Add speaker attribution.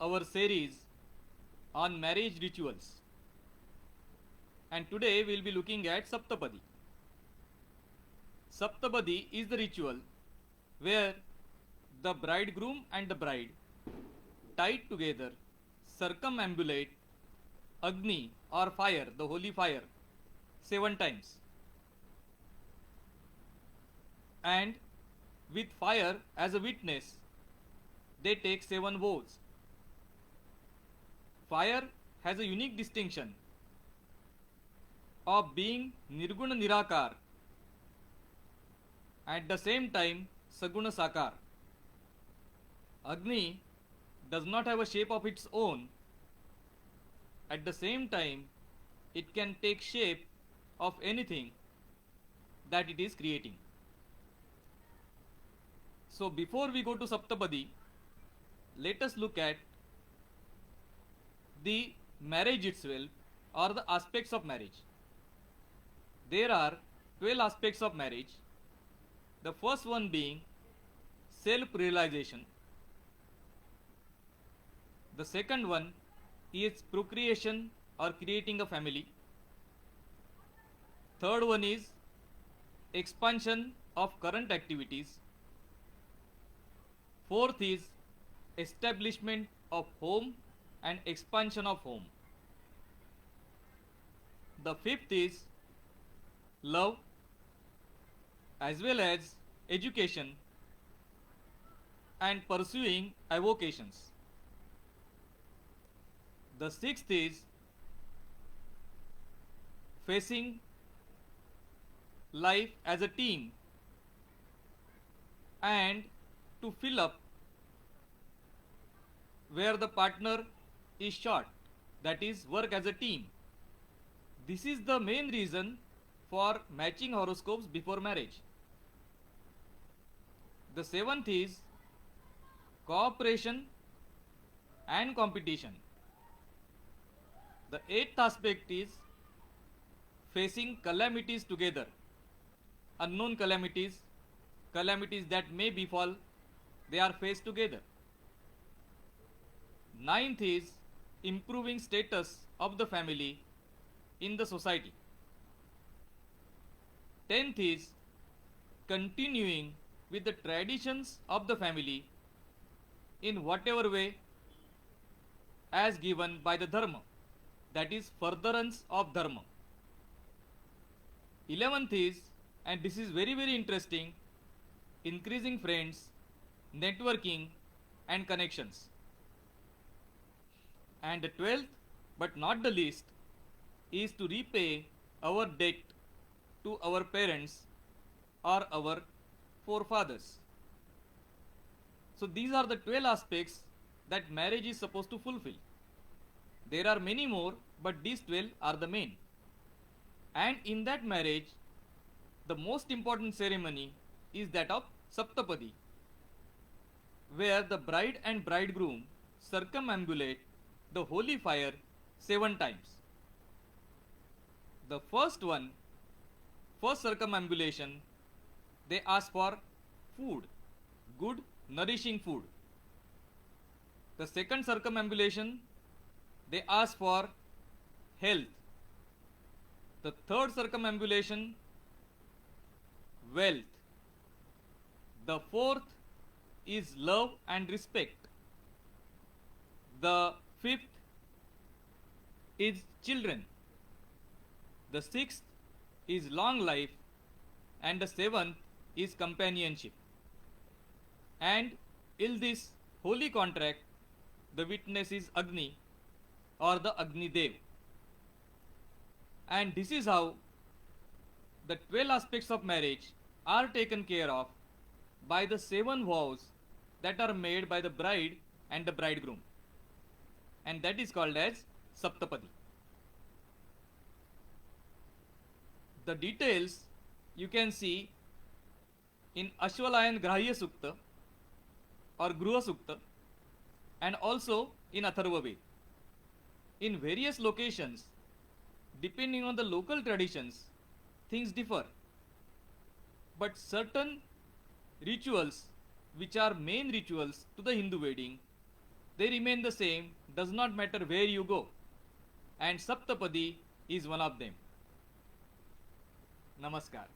Speaker 1: our series on marriage rituals, and today we will be looking at Saptapadi. Saptapadi is the ritual where the bridegroom and the bride, tied together, circumambulate Agni or fire, the holy fire, 7 times, and with fire as a witness, they take 7 vows. Fire has a unique distinction of being Nirguna Nirakar, at the same time Saguna Sakar. Agni does not have a shape of its own. At the same time, it can take shape of anything that it is creating. So before we go to Saptapadi, let us look at the marriage itself or the aspects of marriage. There are 12 aspects of marriage. The first one being self-realization. The second one is procreation or creating a family. Third one is expansion of current activities. Fourth is establishment of home and expansion of home. The fifth is love as well as education and pursuing avocations. The sixth is facing life as a team and to fill up where the partner is short, that is, work as a team. This is the main reason for matching horoscopes before marriage. The seventh is cooperation and competition. The eighth aspect is facing calamities together, unknown calamities, calamities that may befall, they are faced together. Ninth is improving status of the family in the society. 10th is continuing with the traditions of the family in whatever way as given by the dharma, that is furtherance of dharma. 11th is, and this is very interesting, increasing friends, networking and connections. And the 12th but not the least is to repay our debt to our parents or our forefathers. So these are the 12 aspects that marriage is supposed to fulfill. There are many more, but these 12 are the main. And in that marriage, the most important ceremony is that of Saptapadi, where the bride and bridegroom circumambulate the holy fire 7 times. The first circumambulation, they ask for food, good, nourishing food. The second circumambulation, they ask for health. The third circumambulation, wealth. The fourth is love and respect. The fifth is children. The sixth is long life, and the seventh is companionship. And in this holy contract, the witness is Agni or the Agni Dev. And this is how the 12 aspects of marriage are taken care of by the 7 vows that are made by the bride and the bridegroom. And that is called as Saptapadi. The details you can see in Ashwalayan Grahya Sukta or Gruha Sukta and also in Atharva Ved. In various locations, depending on the local traditions, things differ. But certain rituals which are main rituals to the Hindu wedding, They remain the same, does not matter where you go. And Saptapadi is one of them. Namaskar.